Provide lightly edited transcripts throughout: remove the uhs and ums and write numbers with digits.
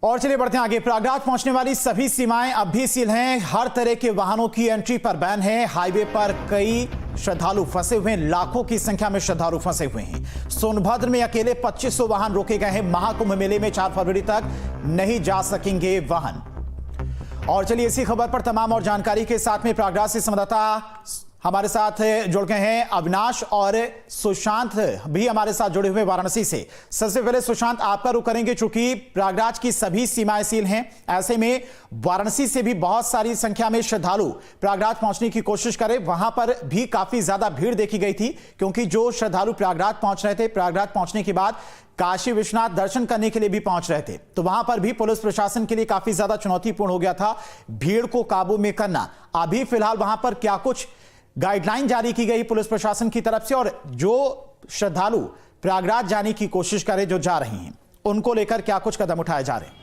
और चलिए बढ़ते हैं आगे। प्रयागराज पहुंचने वाली सभी सीमाएं अब भी सील हैं। हर तरह के वाहनों की एंट्री पर बैन है। हाईवे पर कई श्रद्धालु फंसे हुए हैं। लाखों की संख्या में श्रद्धालु फंसे हुए हैं। सोनभद्र में अकेले 2500 वाहन रोके गए हैं। महाकुंभ मेले में 4 फरवरी तक नहीं जा सकेंगे वाहन। और चलिए इसी खबर पर तमाम और जानकारी के साथ में प्रयागराज से संवाददाता हमारे साथ जुड़ गए हैं अविनाश और सुशांत भी हमारे साथ जुड़े हुए वाराणसी से। सबसे पहले सुशांत, आपका रुख करेंगे। चूंकि प्रयागराज की सभी सीमाएं सील हैं, ऐसे में वाराणसी से भी बहुत सारी संख्या में श्रद्धालु प्रयागराज पहुंचने की कोशिश करें। वहां पर भी काफी ज्यादा भीड़ देखी गई थी, क्योंकि जो श्रद्धालु प्रयागराज पहुंच रहे थे, प्रयागराज पहुंचने के बाद काशी विश्वनाथ दर्शन करने के लिए भी पहुंच रहे थे, तो वहां पर भी पुलिस प्रशासन के लिए काफी ज्यादा चुनौतीपूर्ण हो गया था भीड़ को काबू में करना। अभी फिलहाल वहां पर क्या कुछ गाइडलाइन जारी की गई पुलिस प्रशासन की तरफ से, और जो श्रद्धालु प्रयागराज जाने की कोशिश करें, जो जा रही हैं, उनको लेकर क्या कुछ कदम उठाए जा रहे हैं?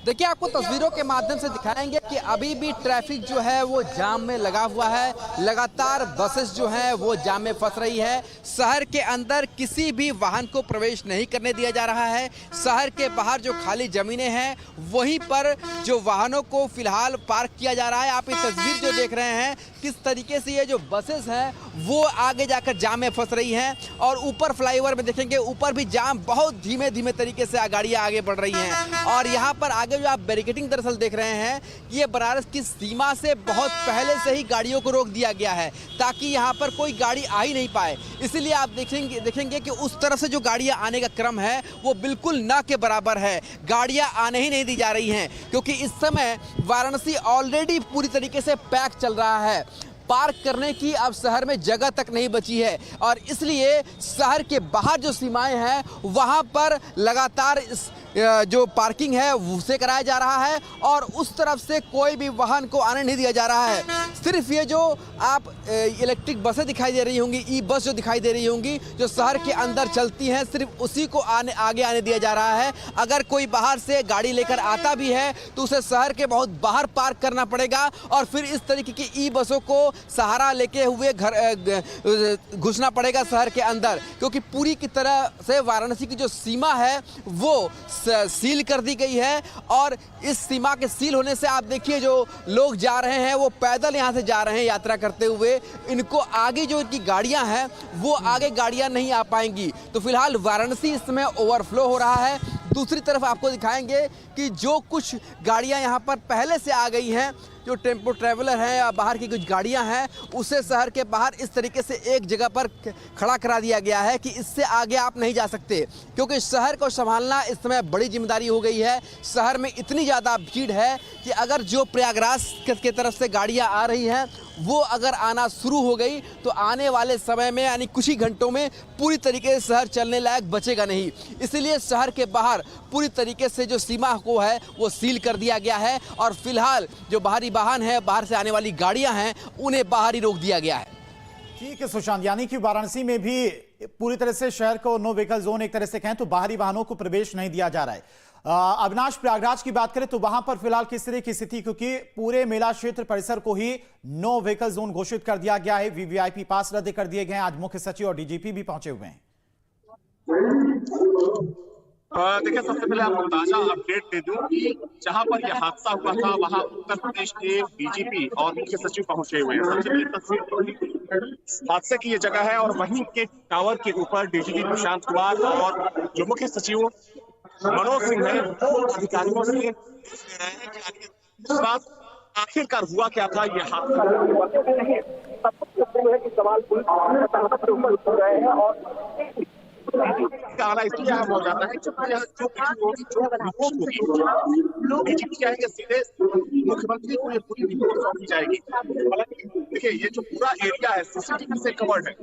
देखिए, आपको तस्वीरों के माध्यम से दिखाएंगे कि अभी भी ट्रैफिक जो है वो जाम में लगा हुआ है। लगातार बसेस जो हैं वो जाम में फंस रही है। शहर के अंदर किसी भी वाहन को प्रवेश नहीं करने दिया जा रहा है। शहर के बाहर जो खाली जमीनें हैं वहीं पर जो वाहनों को फिलहाल पार्क किया जा रहा है। आप ये तस्वीर जो देख रहे हैं, किस तरीके से ये जो बसेस हैं वो आगे जाकर जाम में फंस रही हैं। और ऊपर फ्लाईओवर में देखेंगे, ऊपर भी जाम बहुत धीमे धीमे तरीके से गाड़ियाँ आगे बढ़ रही हैं। और यहाँ पर आगे जो आप बैरिकेडिंग दरअसल देख रहे हैं, ये बनारस की सीमा से बहुत पहले से ही गाड़ियों को रोक दिया गया है, ताकि यहाँ पर कोई गाड़ी आ ही नहीं पाए। इसलिए आप देखेंगे कि उस तरफ से जो गाड़ियाँ आने का क्रम है वो बिल्कुल न के बराबर है। गाड़ियाँ आने ही नहीं दी जा रही हैं, क्योंकि इस समय वाराणसी ऑलरेडी पूरी तरीके से पैक चल रहा है। पार्क करने की अब शहर में जगह तक नहीं बची है, और इसलिए शहर के बाहर जो सीमाएं हैं वहां पर लगातार जो पार्किंग है उसे कराया जा रहा है, और उस तरफ से कोई भी वाहन को आने नहीं दिया जा रहा है। सिर्फ ये जो आप इलेक्ट्रिक बसें दिखाई दे रही होंगी, ई बस जो दिखाई दे रही होंगी, जो शहर के अंदर चलती हैं, सिर्फ उसी को आगे आने दिया जा रहा है। अगर कोई बाहर से गाड़ी लेकर आता भी है तो उसे शहर के बहुत बाहर पार्क करना पड़ेगा, और फिर इस तरीके की ई बसों को सहारा लेके हुए घर घुसना पड़ेगा शहर के अंदर, क्योंकि पूरी की तरह से वाराणसी की जो सीमा है वो सील कर दी गई है। और इस सीमा के सील होने से आप देखिए, जो लोग जा रहे हैं वो पैदल यहाँ से जा रहे हैं यात्रा करते हुए। इनको आगे जो इनकी गाड़ियाँ हैं वो आगे गाड़ियाँ नहीं आ पाएंगी। तो फिलहाल वाराणसी इस समय ओवरफ्लो हो रहा है। दूसरी तरफ आपको दिखाएंगे कि जो कुछ गाड़ियाँ यहाँ पर पहले से आ गई हैं, जो टेम्पो ट्रैवलर हैं या बाहर की कुछ गाड़ियां हैं, उसे शहर के बाहर इस तरीके से एक जगह पर खड़ा करा दिया गया है कि इससे आगे आप नहीं जा सकते, क्योंकि शहर को संभालना इस समय बड़ी जिम्मेदारी हो गई है। शहर में इतनी ज़्यादा भीड़ है कि अगर जो प्रयागराज की तरफ से गाड़ियां आ रही हैं वो अगर आना शुरू हो गई तो आने वाले समय में, यानी कुछ ही घंटों में, पूरी तरीके से शहर चलने लायक बचेगा नहीं। इसलिए शहर के बाहर पूरी तरीके से जो सीमा को है वो सील कर दिया गया है, और फिलहाल जो बाहरी वाहन है, बाहर से आने वाली गाड़ियां हैं, उन्हें बाहर ही रोक दिया गया है। ठीक है सुशांत, यानी कि वाराणसी में भी पूरी तरह से शहर को नो व्हीकल जोन एक तरह से कहें तो बाहरी वाहनों को प्रवेश नहीं दिया जा रहा है। अविनाश, प्रयागराज की बात करें तो वहां पर फिलहाल किस तरह की स्थिति, क्योंकि पूरे मेला क्षेत्र परिसर को ही नो व्हीकल जोन घोषित कर दिया गया है। वीवीआईपी पास रद्द कर दिए गए हैं। आज मुख्य सचिव और डीजीपी भी पहुंचे हुए हैं। देखिए, सबसे पहले आपको ताजा अपडेट दे दूं कि जहां पर यह हादसा हुआ था वहां उत्तर प्रदेश के डीजीपी और मुख्य सचिव पहुंचे हुए हैं। सबसे पहले तस्वीर हादसे की ये जगह है, और वहीं के टावर के ऊपर डीजीपी प्रशांत कुमार और जो मुख्य सचिव मनोज सिंह है, अधिकारियों से ले रहे हैं कि आखिरकार हुआ क्या था ये हादसा। आना इसलिए अहम हो जाता है डीजीपी चाहेंगे सीधे मुख्यमंत्री को ये पूरी रिपोर्ट सौंपी जाएगी। हालांकि देखिए, ये जो पूरा एरिया है सीसीटीवी से कवर्ड है।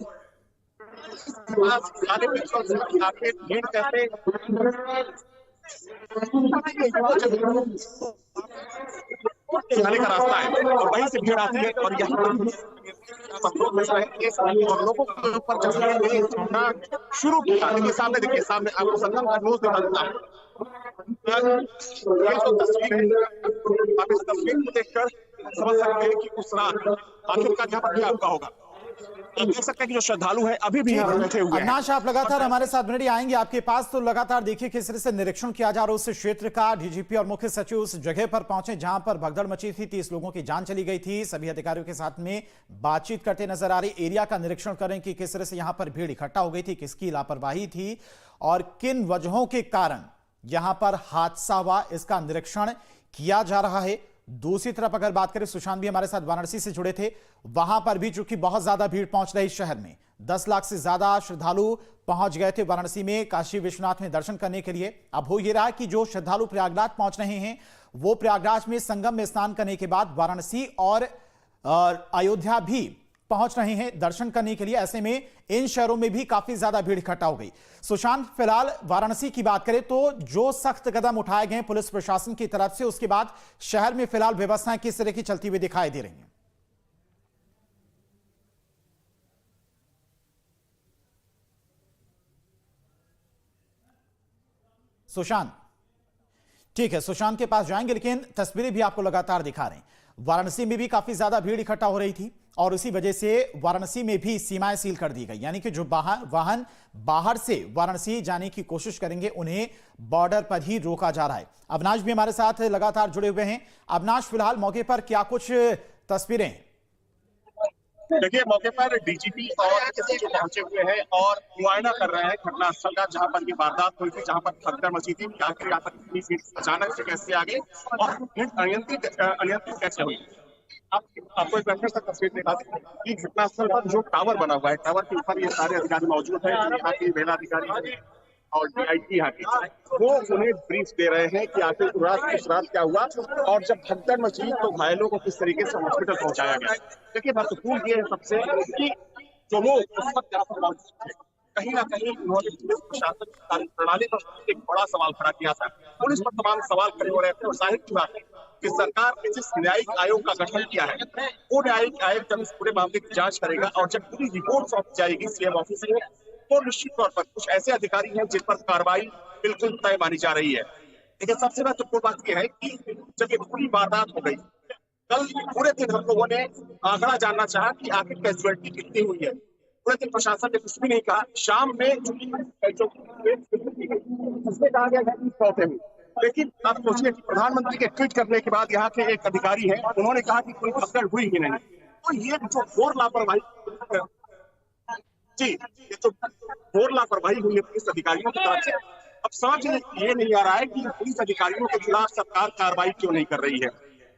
भीड़ कैसे जाने का रास्ता है, और वहीं से भीड़ आती है, और यहाँ और लोगों के ऊपर शुरू किया। देखिए सामने, देखिए सामने आपको संगम का न्यूज़ दिखा देता हूँ। ये जो तस्वीर है, आप इस तस्वीर को देखकर समझ सकते हैं कि उस रात आखिरकार यहाँ पर क्या आपका होगा। आप देख सकते हैं कि जो श्रद्धालु हैं अभी भी यहाँ बैठे हुए हैं। अविनाश, आप लगातार हमारे साथ मिनट आएंगे आपके पास, तो लगातार देखिए किस तरह से निरीक्षण किया जा रहा है उस क्षेत्र का। डीजीपी और मुख्य सचिव उस जगह पर पहुंचे जहां पर भगदड़ मची थी, 30 लोगों की जान चली गई थी। सभी अधिकारियों के साथ में बातचीत करते नजर आ रही। एरिया का निरीक्षण करें कि किस तरह से यहां पर भीड़ इकट्ठा हो गई थी, किसकी लापरवाही थी और किन वजहों के कारण यहां पर हादसा हुआ, इसका निरीक्षण किया जा रहा है। दूसरी तरफ अगर बात करें, सुशांत भी हमारे साथ वाराणसी से जुड़े थे, वहां पर भी चूंकि बहुत ज्यादा भीड़ पहुंच रही शहर में, 10 लाख से ज्यादा श्रद्धालु पहुंच गए थे वाराणसी में काशी विश्वनाथ में दर्शन करने के लिए। अब हो ये रहा कि जो श्रद्धालु प्रयागराज पहुंच रहे हैं वो प्रयागराज में संगम में स्नान करने के बाद वाराणसी और अयोध्या भी पहुंच रहे हैं दर्शन करने के लिए। ऐसे में इन शहरों में भी काफी ज्यादा भीड़ इकट्ठा हो गई। सुशांत, फिलहाल वाराणसी की बात करें तो जो सख्त कदम उठाए गए पुलिस प्रशासन की तरफ से, उसके बाद शहर में फिलहाल व्यवस्थाएं किस तरह की चलती हुई दिखाई दे रही हैं? सुशांत, ठीक है, सुशांत के पास जाएंगे, लेकिन तस्वीरें भी आपको लगातार दिखा रहे हैं। वाराणसी में भी काफी ज्यादा भीड़ इकट्ठा हो रही थी और उसी वजह से वाराणसी में भी सीमाएं सील कर दी गई, यानी कि जो वाहन बाहर से वाराणसी जाने की कोशिश करेंगे उन्हें बॉर्डर पर ही रोका जा रहा है। अविनाश भी हमारे साथ लगातार जुड़े हुए हैं। अविनाश, फिलहाल मौके पर क्या कुछ तस्वीरें हैं? देखिए, मौके पर डीजीपी और एसएसपी पहुंचे हुए हैं और मुआयना कर रहे हैं घटनास्थल का, जहां पर ये वारदात हुई थी, जहां पर भगदड़ मची थी। आखिर यहाँ पर इतनी भीड़ अचानक से कैसे आ गई और भीड़ अनियंत्रित कैसे हुई। आपको एक बेहतर तस्वीर दिखा दें कि घटनास्थल पर जो टावर बना हुआ है, टावर के ऊपर ये सारे अधिकारी मौजूद हैं। यहाँ के महिला अधिकारी और डीआईजी यहाँ के, वो उन्हें ब्रीफ दे रहे हैं कि आखिर उस रात क्या हुआ और जब भगदड़ मची तो घायलों को किस तरीके से हॉस्पिटल पहुंचाया गया। देखिए, महत्वपूर्ण ये है सबसे कि जो लोग उस वक्त यहाँ पर मौजूद थे, कहीं ना कहीं उन्होंने पुलिस प्रशासन की कार्यप्रणाली पर एक बड़ा सवाल खड़ा किया था। पुलिस पर तमाम सवाल खड़े हो रहे थे और जाहिर की बात है कि सरकार ने जिस न्यायिक आयोग का गठन किया है, वो न्यायिक आयोग जब इस पूरे मामले की जांच करेगा और जब पूरी रिपोर्ट सौंपी जाएगी सीएम ऑफिस में, तो निश्चित तौर पर कुछ ऐसे अधिकारी हैं जिन पर कार्रवाई बिल्कुल तय मानी जा रही है। लेकिन सबसे महत्वपूर्ण बात यह है कि जब ये पूरी वारदात हो गई, कल पूरे दिन हम लोगों ने आंकड़ा जानना चाहा कि आखिर कैजुअलिटी कितनी हुई है। पूरे दिन प्रशासन ने कुछ भी नहीं कहा। शाम में उसमें कहा गया कि 100 थे, लेकिन आप सोचिए कि प्रधानमंत्री के ट्वीट करने के बाद यहाँ के एक अधिकारी हैं, उन्होंने कहा कि कोई भगदड़ हुई ही नहीं। तो ये जो घोर लापरवाही हुई है पुलिस अधिकारियों की तरफ से, अब समझ ये नहीं आ रहा है कि पुलिस अधिकारियों के खिलाफ सरकार कार्रवाई क्यों नहीं कर रही है।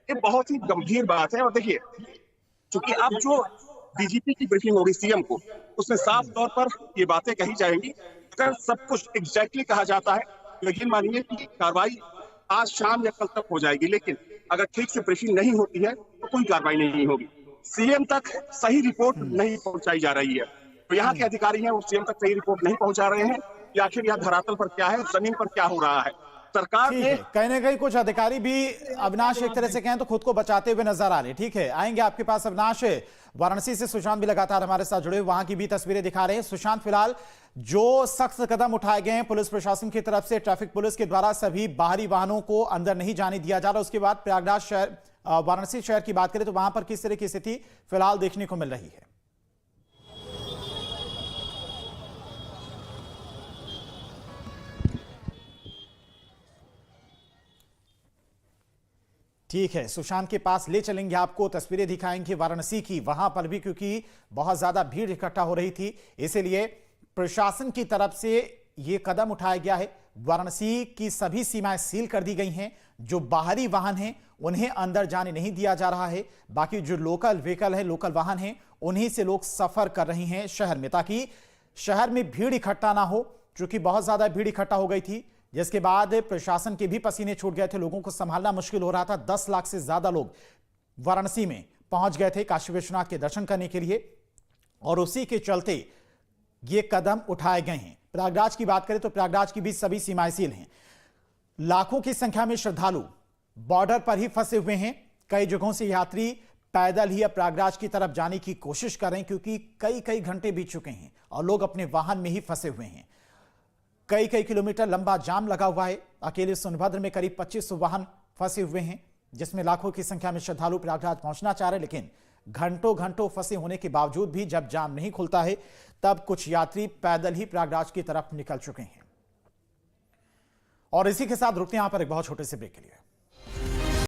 ये बहुत ही गंभीर बात है। और देखिए, चूंकि अब जो डीजीपी की ब्रीफिंग होगी सीएम को, उसमें साफ तौर पर ये बातें कही जाएंगी। अगर सब कुछ एग्जैक्टली कहा जाता है, लेकिन मानिए कि कार्रवाई आज शाम या कल तक हो जाएगी, लेकिन अगर ठीक से ब्रीफिंग नहीं होती है तो कोई कार्रवाई नहीं होगी। सीएम तक सही रिपोर्ट नहीं पहुंचाई जा रही है, तो यहाँ के अधिकारी हैं वो सीएम तक सही रिपोर्ट नहीं पहुंचा रहे हैं कि आखिर यहाँ धरातल पर क्या है, जमीन पर क्या हो रहा है। सरकार ने कहीं ना कहीं कुछ अधिकारी भी, अविनाश, एक तरह से कहें तो खुद को बचाते हुए नजर आ रहे। ठीक है, आएंगे आपके पास अविनाश। वाराणसी से सुशांत भी लगातार हमारे साथ जुड़े, वहां की भी तस्वीरें दिखा रहे हैं। सुशांत, फिलहाल जो सख्त कदम उठाए गए हैं पुलिस प्रशासन की तरफ से, ट्रैफिक पुलिस के द्वारा सभी बाहरी वाहनों को अंदर नहीं जाने दिया जा रहा, उसके बाद प्रयागराज शहर, वाराणसी शहर की बात करें तो वहां पर किस तरह की स्थिति फिलहाल देखने को मिल रही है? ठीक है, सुशांत के पास ले चलेंगे, आपको तस्वीरें दिखाएंगे वाराणसी की, वहां पर भी क्योंकि बहुत ज्यादा भीड़ इकट्ठा हो रही थी, इसीलिए प्रशासन की तरफ से यह कदम उठाया गया है। वाराणसी की सभी सीमाएं सील कर दी गई हैं। जो बाहरी वाहन हैं उन्हें अंदर जाने नहीं दिया जा रहा है। बाकी जो लोकल व्हीकल है, लोकल वाहन हैं, उन्हीं से लोग सफर कर रहे हैं शहर में, ताकि शहर में भीड़ इकट्ठा ना हो। क्योंकि बहुत ज्यादा भीड़ इकट्ठा हो गई थी, जिसके बाद प्रशासन के भी पसीने छूट गए थे, लोगों को संभालना मुश्किल हो रहा था। 10 लाख से ज्यादा लोग वाराणसी में पहुंच गए थे काशी विश्वनाथ के दर्शन करने के लिए, और उसी के चलते ये कदम उठाए गए हैं। प्रयागराज की बात करें तो प्रयागराज की भी सभी सीमाएं सील हैं। लाखों की संख्या में श्रद्धालु बॉर्डर पर ही फंसे हुए हैं। कई जगहों से यात्री पैदल ही अब प्रयागराज की तरफ जाने की कोशिश कर रहे हैं, क्योंकि कई घंटे बीत चुके हैं और लोग अपने वाहन में ही फंसे हुए हैं। कई किलोमीटर लंबा जाम लगा हुआ है। अकेले सोनभद्र में करीब 2500 वाहन फंसे हुए हैं, जिसमें लाखों की संख्या में श्रद्धालु प्रयागराज पहुंचना चाह रहे हैं, लेकिन घंटों घंटों फंसे होने के बावजूद भी जब जाम नहीं खुलता है तब कुछ यात्री पैदल ही प्रयागराज की तरफ निकल चुके हैं। और इसी के साथ रुकते हैं यहां पर एक बहुत छोटे से ब्रेक के लिए।